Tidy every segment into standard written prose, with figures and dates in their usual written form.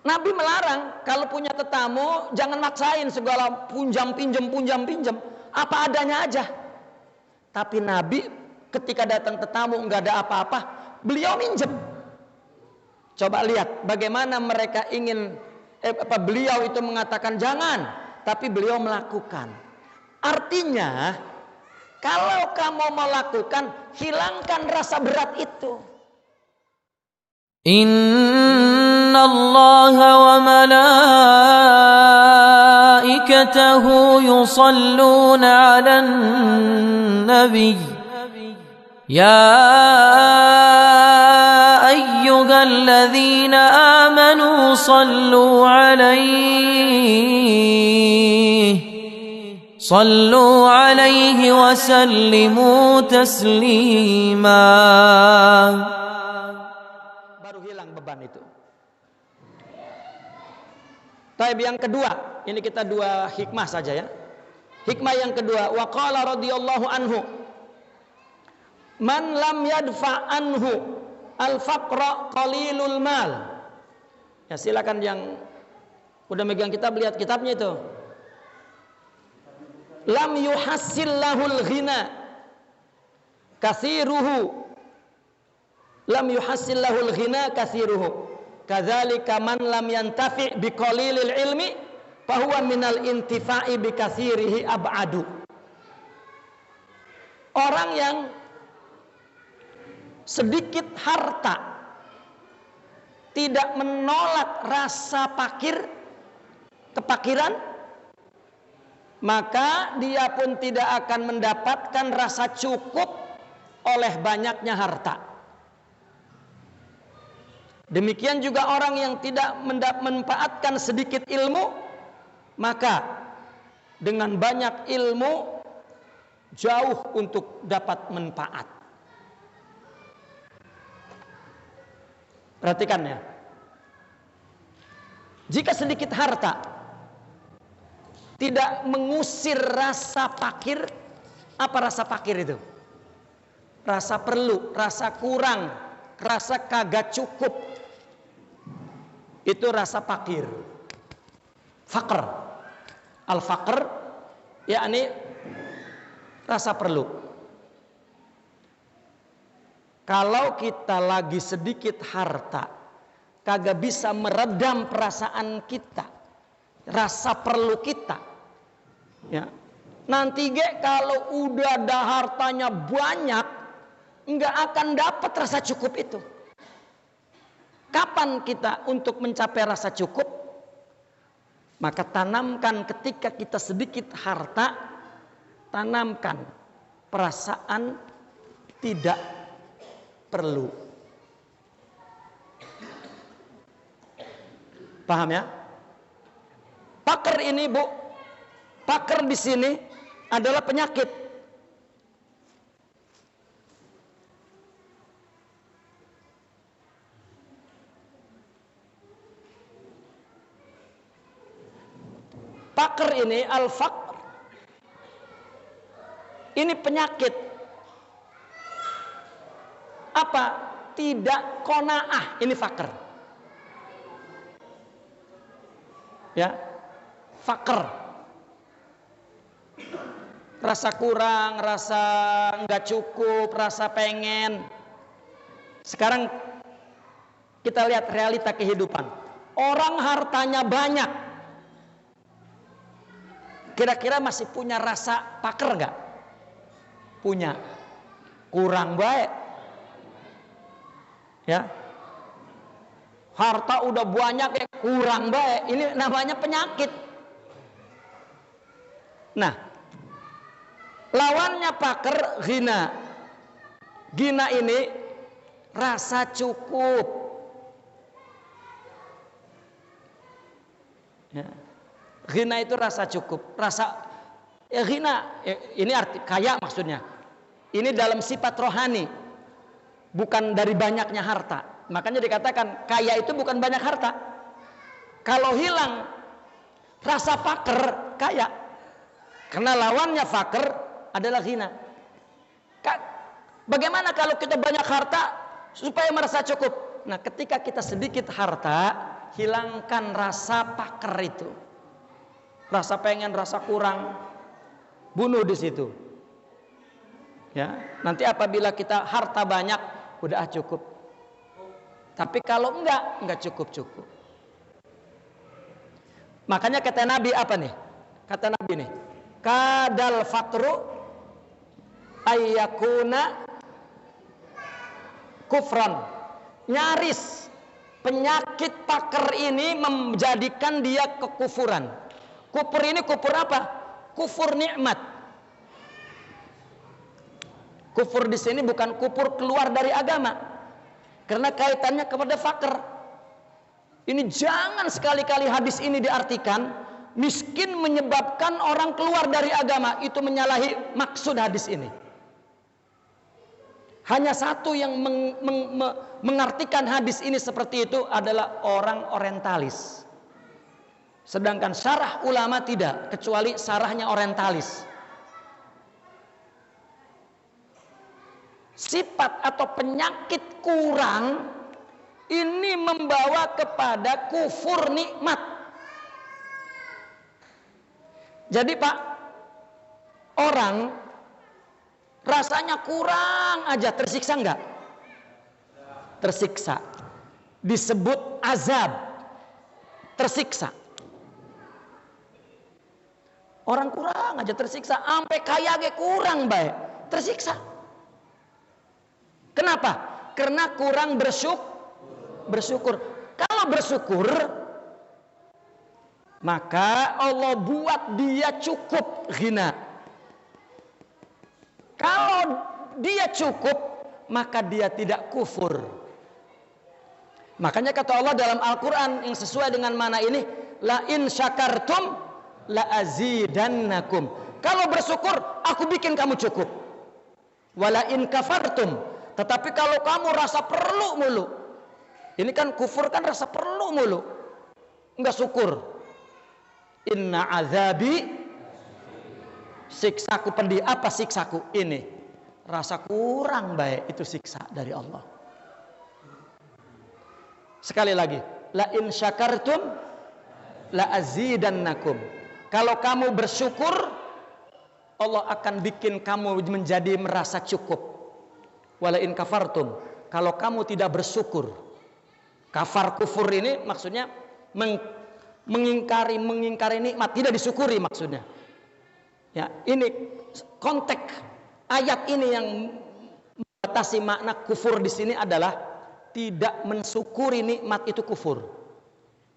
Nabi melarang kalau punya tetamu jangan maksain segala punjam pinjam, apa adanya aja. Tapi Nabi ketika datang tetamu nggak ada apa-apa, beliau minjem. Coba lihat bagaimana mereka ingin beliau itu mengatakan jangan, tapi beliau melakukan. Artinya kalau kamu melakukan, hilangkan rasa berat itu. Inna Allah wa malaikatahu yusalluna 'alan nabiy. Ya ayyuhalladzina amanu sallu 'alaihi wa sallimu taslima. Itu. Taib yang kedua, ini kita dua hikmah saja ya. Hikmah yang kedua, wa qala radhiyallahu anhu, man lam yadfa anhu al-faqra qalilul mal. Ya silakan yang udah megang kitab lihat kitabnya itu. Lam yuhassil lahul ghina kathiruhu. Lam yuhassil lahul ghina kathiruhu. Kadzalika man lam yantafi biqalilil ilmi fahuwa minal intifa'i bikatsirihi ab'adu. Orang yang sedikit harta tidak menolak rasa kepakiran, maka dia pun tidak akan mendapatkan rasa cukup oleh banyaknya harta. Demikian juga orang yang tidak memanfaatkan sedikit ilmu, maka dengan banyak ilmu jauh untuk dapat manfaat. Perhatikan ya. Jika sedikit harta tidak mengusir rasa fakir, apa rasa fakir itu? Rasa perlu, rasa kurang, rasa kagak cukup. Itu rasa fakir. Faqr. Al-faqr yakni rasa perlu. Kalau kita lagi sedikit harta, kagak bisa meredam perasaan kita, rasa perlu kita. Ya. Nanti kalau udah ada hartanya banyak, nggak akan dapat rasa cukup itu. Kapan kita untuk mencapai rasa cukup? Maka tanamkan ketika kita sedikit harta, tanamkan perasaan tidak perlu. Paham ya? Pakar ini Bu, pakar di sini adalah penyakit. Pakar ini al-faqr, ini penyakit. Apa? Tidak qanaah, ini fakir. Ya, fakir. Rasa kurang, rasa enggak cukup, rasa pengen. Sekarang kita lihat realita kehidupan. Orang hartanya banyak, kira-kira masih punya rasa fakir enggak? Punya. Kurang baik. Ya. Harta udah banyak kurang baik. Ini namanya penyakit. Nah, lawannya fakir ghina. Ghina ini rasa cukup. Ya. Ghina itu rasa cukup, rasa ghina ini arti kaya maksudnya. Ini dalam sifat rohani, bukan dari banyaknya harta. Makanya dikatakan kaya itu bukan banyak harta. Kalau hilang rasa fakir, kaya. Karena lawannya fakir adalah ghina. Bagaimana kalau kita banyak harta supaya merasa cukup? Nah, ketika kita sedikit harta, hilangkan rasa pakar itu. Rasa pengen, rasa kurang, bunuh di situ. Ya, nanti apabila kita harta banyak, udah cukup. Tapi kalau enggak cukup. Makanya kata Nabi apa nih? Kata Nabi nih, kadal faqru ayyakuna kufran. Nyaris penyakit pakar ini menjadikan dia kekufuran. Kufur ini kufur apa? Kufur nikmat. Kufur di sini bukan kufur keluar dari agama, karena kaitannya kepada fakir. Ini jangan sekali-kali hadis ini diartikan miskin menyebabkan orang keluar dari agama. Itu menyalahi maksud hadis ini. Hanya satu yang mengartikan hadis ini seperti itu adalah orang orientalis. Sedangkan syarah ulama tidak, kecuali syarahnya orientalis. Sifat atau penyakit kurang ini membawa kepada kufur nikmat. Jadi Pak, orang rasanya kurang aja, tersiksa enggak? Tersiksa. Disebut azab. Tersiksa. Orang kurang aja tersiksa, sampai kaya ge kurang baik, tersiksa. Kenapa? Karena kurang bersyukur. Kalau bersyukur, maka Allah buat dia cukup ghina. Kalau dia cukup, maka dia tidak kufur. Makanya kata Allah dalam Al-Quran yang sesuai dengan mana ini, la in syakartum la azidannakum. Kalau bersyukur, aku bikin kamu cukup. Wala in kafartum, tetapi kalau kamu rasa perlu mulu, ini kan kufur kan rasa perlu mulu, enggak syukur. Inna azabi, siksaku pedih. Apa siksaku? Ini rasa kurang baik, itu siksa dari Allah. Sekali lagi, la in syakartum la azidannakum. Kalau kamu bersyukur, Allah akan bikin kamu menjadi merasa cukup. Wala in kafartum, kalau kamu tidak bersyukur. Kafar kufur ini maksudnya mengingkari nikmat, tidak disyukuri maksudnya. Ya, ini konteks ayat ini yang membatasi makna kufur di sini adalah tidak mensyukuri nikmat itu kufur.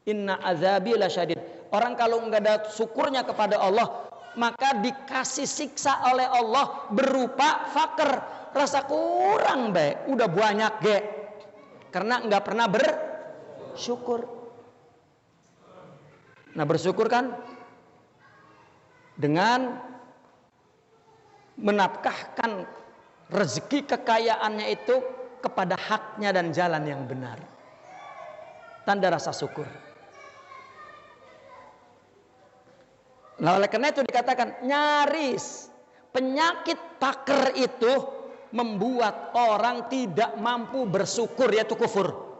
Inna azabi lasyadid. Orang kalau enggak ada syukurnya kepada Allah, maka dikasih siksa oleh Allah berupa fakir, rasa kurang baik, udah banyak ge, karena enggak pernah bersyukur. Nah, bersyukur kan dengan menafkahkan rezeki kekayaannya itu kepada haknya dan jalan yang benar. Tanda rasa syukur. Nah, oleh karena itu dikatakan nyaris penyakit pakar itu membuat orang tidak mampu bersyukur, yaitu kufur.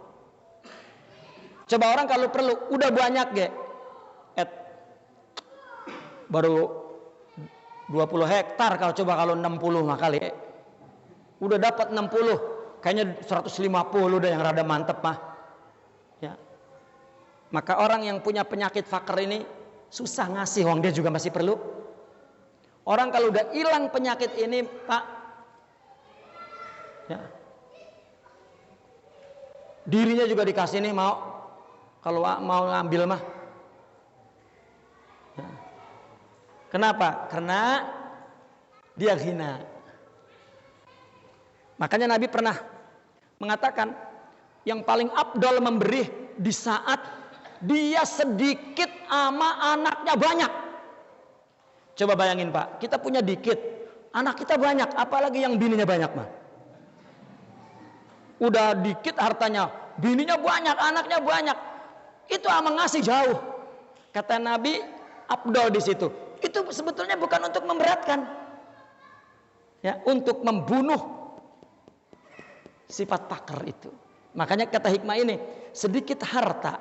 Coba orang kalau perlu udah banyak ge, baru 20 hektar, kalau coba kalau 60 mah kali udah dapat 60, kayaknya 150 udah yang rada mantep mah. Ya. Maka orang yang punya penyakit fakir ini susah ngasih, wong dia juga masih perlu. Orang kalau udah hilang penyakit ini, Pak, ya, dirinya juga dikasih nih, mau kalau mau ngambil mah. Ya. Kenapa? Karena dia hina. Makanya Nabi pernah mengatakan yang paling afdal memberi di saat dia sedikit ama anaknya banyak. Coba bayangin Pak, kita punya dikit, anak kita banyak, apalagi yang bininya banyak mah. Udah dikit hartanya, bininya banyak, anaknya banyak, itu ama ngasih jauh. Kata Nabi, afdal di situ. Itu sebetulnya bukan untuk memberatkan, ya, untuk membunuh sifat pakar itu. Makanya kata hikmah ini, sedikit harta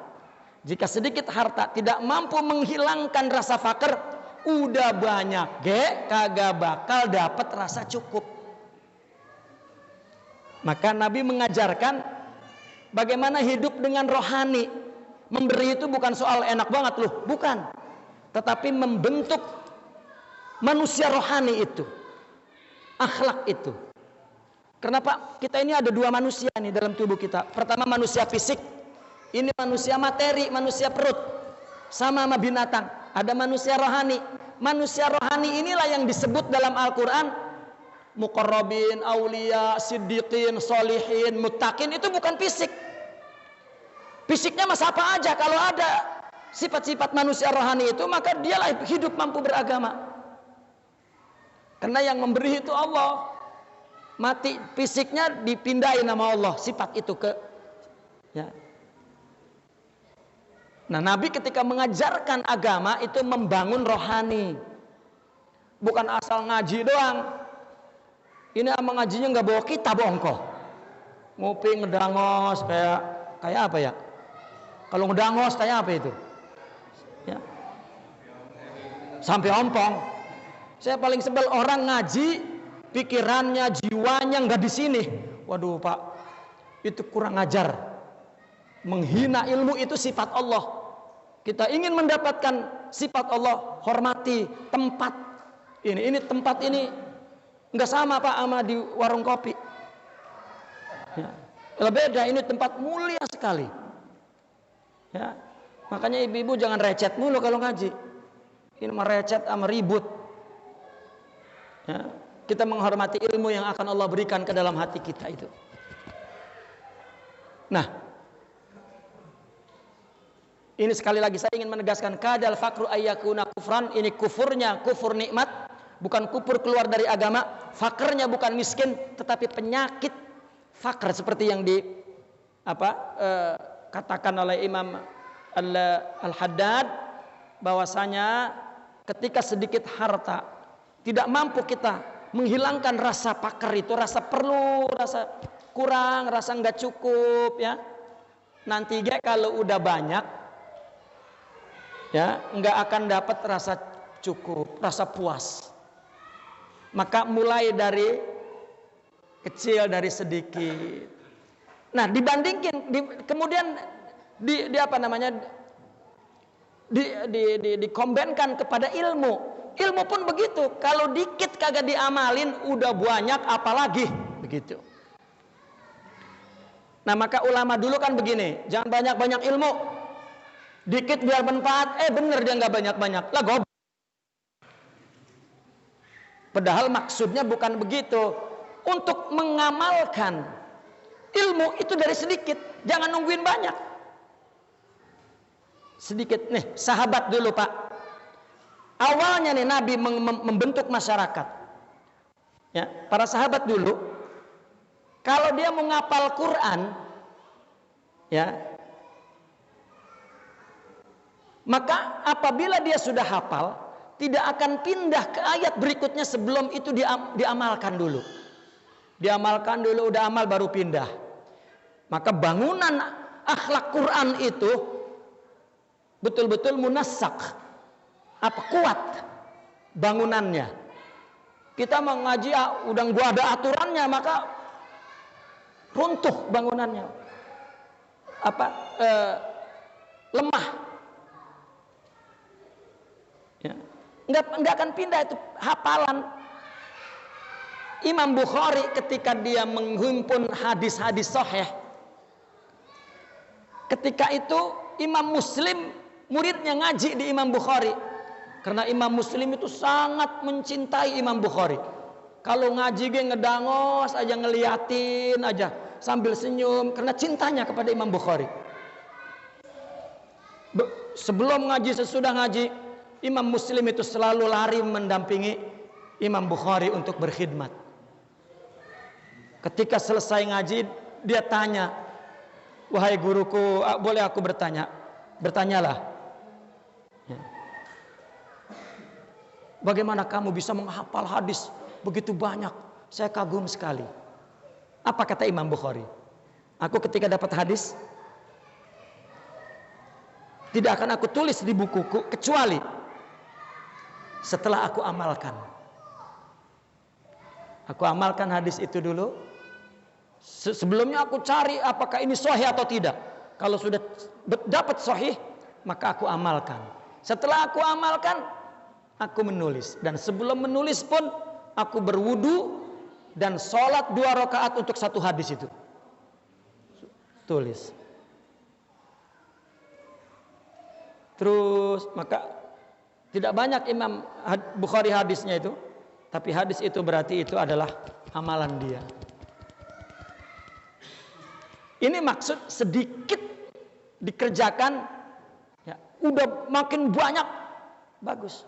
Jika sedikit harta tidak mampu menghilangkan rasa fakir, udah banyak kagak bakal dapat rasa cukup. Maka Nabi mengajarkan bagaimana hidup dengan rohani. Memberi itu bukan soal enak banget loh, bukan. Tetapi membentuk manusia rohani itu, akhlak itu. Kenapa? Kita ini ada dua manusia nih dalam tubuh kita. Pertama manusia fisik, ini manusia materi, manusia perut, sama binatang. Ada manusia rohani. Manusia rohani inilah yang disebut dalam Al-Quran muqarrabin, aulia, siddiqin, solihin, muttaqin. Itu bukan fisik. Fisiknya mas apa aja. Kalau ada sifat-sifat manusia rohani itu, maka dialah hidup mampu beragama. Karena yang memberi itu Allah. Mati fisiknya dipindahin sama Allah, sifat itu ke ya. Nah, Nabi ketika mengajarkan agama itu membangun rohani. Bukan asal ngaji doang. Ini sama ngajinya nggak bawa kitab bongko. Ngopi ngedangos kayak apa ya? Kalau ngedangos kayak apa itu? Ya. Sampai ompong. Saya paling sebel orang ngaji pikirannya, jiwanya nggak di sini. Waduh Pak, itu kurang ajar. Menghina ilmu itu sifat Allah. Kita ingin mendapatkan sifat Allah, hormati tempat ini. Ini tempat ini nggak sama Pak sama di warung kopi. Ya. Beda, ini tempat mulia sekali. Ya. Makanya ibu-ibu jangan recet mulu kalau ngaji. Ini merecet sama ribut. Ya. Kita menghormati ilmu yang akan Allah berikan ke dalam hati kita itu. Nah, ini sekali lagi saya ingin menegaskan kadal fakru ayyakuna kufran. Ini kufurnya kufur nikmat, bukan kufur keluar dari agama. Fakrnya bukan miskin, tetapi penyakit fakr seperti yang katakan oleh Imam Al-Haddad, bahwasanya ketika sedikit harta tidak mampu kita menghilangkan rasa pakar itu, rasa perlu, rasa kurang, rasa nggak cukup, ya. Nanti kalau udah banyak, ya, nggak akan dapat rasa cukup, rasa puas. Maka mulai dari kecil, dari sedikit. Nah, dibandingkan, kemudian dikombenkan kepada ilmu. Ilmu pun begitu, kalau dikit kagak diamalin udah banyak apalagi begitu. Nah, maka ulama dulu kan begini, jangan banyak-banyak ilmu, dikit biar manfaat. Bener dia nggak banyak-banyak lah, goblok. Padahal maksudnya bukan begitu. Untuk mengamalkan ilmu itu dari sedikit, jangan nungguin banyak. Sedikit nih, sahabat dulu Pak. Awalnya nih Nabi membentuk masyarakat. Ya, para sahabat dulu, kalau dia menghafal Quran, ya, maka apabila dia sudah hafal, tidak akan pindah ke ayat berikutnya sebelum itu diamalkan dulu. Diamalkan dulu, udah amal baru pindah. Maka bangunan akhlak Quran itu betul-betul munassak. Kuat bangunannya. Kita mengaji udah gua ada aturannya, maka runtuh bangunannya. Lemah. Ya. Enggak akan pindah itu hafalan. Imam Bukhari ketika dia menghimpun hadis-hadis sahih, ketika itu Imam Muslim muridnya ngaji di Imam Bukhari. Karena Imam Muslim itu sangat mencintai Imam Bukhari. Kalau ngaji ngedangos aja, ngeliatin aja sambil senyum karena cintanya kepada Imam Bukhari. Sebelum ngaji, sesudah ngaji, Imam Muslim itu selalu lari mendampingi Imam Bukhari untuk berkhidmat. Ketika selesai ngaji, dia tanya, "Wahai guruku, boleh aku bertanya?" Bertanyalah. Ya. Bagaimana kamu bisa menghafal hadis begitu banyak? Saya kagum sekali. Apa kata Imam Bukhari? Aku ketika dapat hadis, tidak akan aku tulis di bukuku kecuali setelah aku amalkan. Aku amalkan hadis itu dulu. Sebelumnya aku cari apakah ini sahih atau tidak. Kalau sudah dapat sahih, maka aku amalkan. Setelah aku amalkan, aku menulis. Dan sebelum menulis pun, aku berwudu dan sholat 2 rakaat untuk satu hadis itu. Tulis. Terus maka tidak banyak Imam Bukhari hadisnya itu, tapi hadis itu berarti itu adalah amalan dia. Ini maksud sedikit dikerjakan, ya, udah makin banyak, bagus.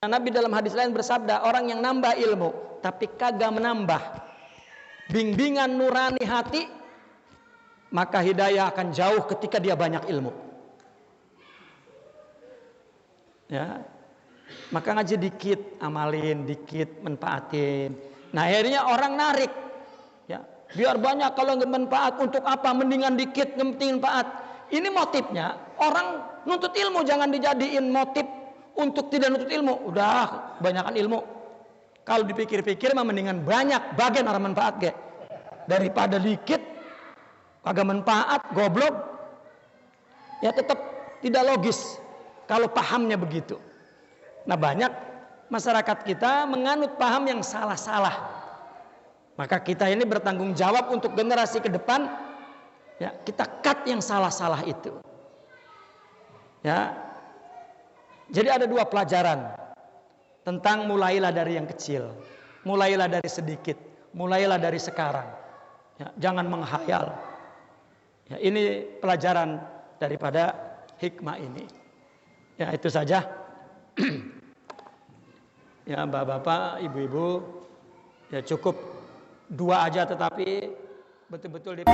Nabi dalam hadis lain bersabda, orang yang nambah ilmu tapi kagak menambah bimbingan nurani hati, maka hidayah akan jauh ketika dia banyak ilmu. Ya, maka ngaji dikit, amalin dikit, manfaatin. Nah akhirnya orang narik, ya, biar banyak kalau nggak manfaat untuk apa? Mendingan dikit, penting manfaat. Ini motifnya orang nuntut ilmu, jangan dijadiin motif untuk tidak nuntut ilmu. Udah banyakan ilmu. Kalau dipikir-pikir mah mendingan banyak, bagian orang manfaat ge. Daripada dikit, kagak manfaat, goblok. Ya tetap tidak logis kalau pahamnya begitu. Nah banyak masyarakat kita menganut paham yang salah-salah. Maka kita ini bertanggung jawab untuk generasi ke depan. Ya, kita cut yang salah-salah itu. Ya. Jadi ada 2 pelajaran tentang mulailah dari yang kecil, mulailah dari sedikit, mulailah dari sekarang. Ya, jangan menghayal. Ya, ini pelajaran daripada hikmah ini. Ya itu saja. Ya bapak-bapak, ibu-ibu, ya cukup 2 aja tetapi betul-betul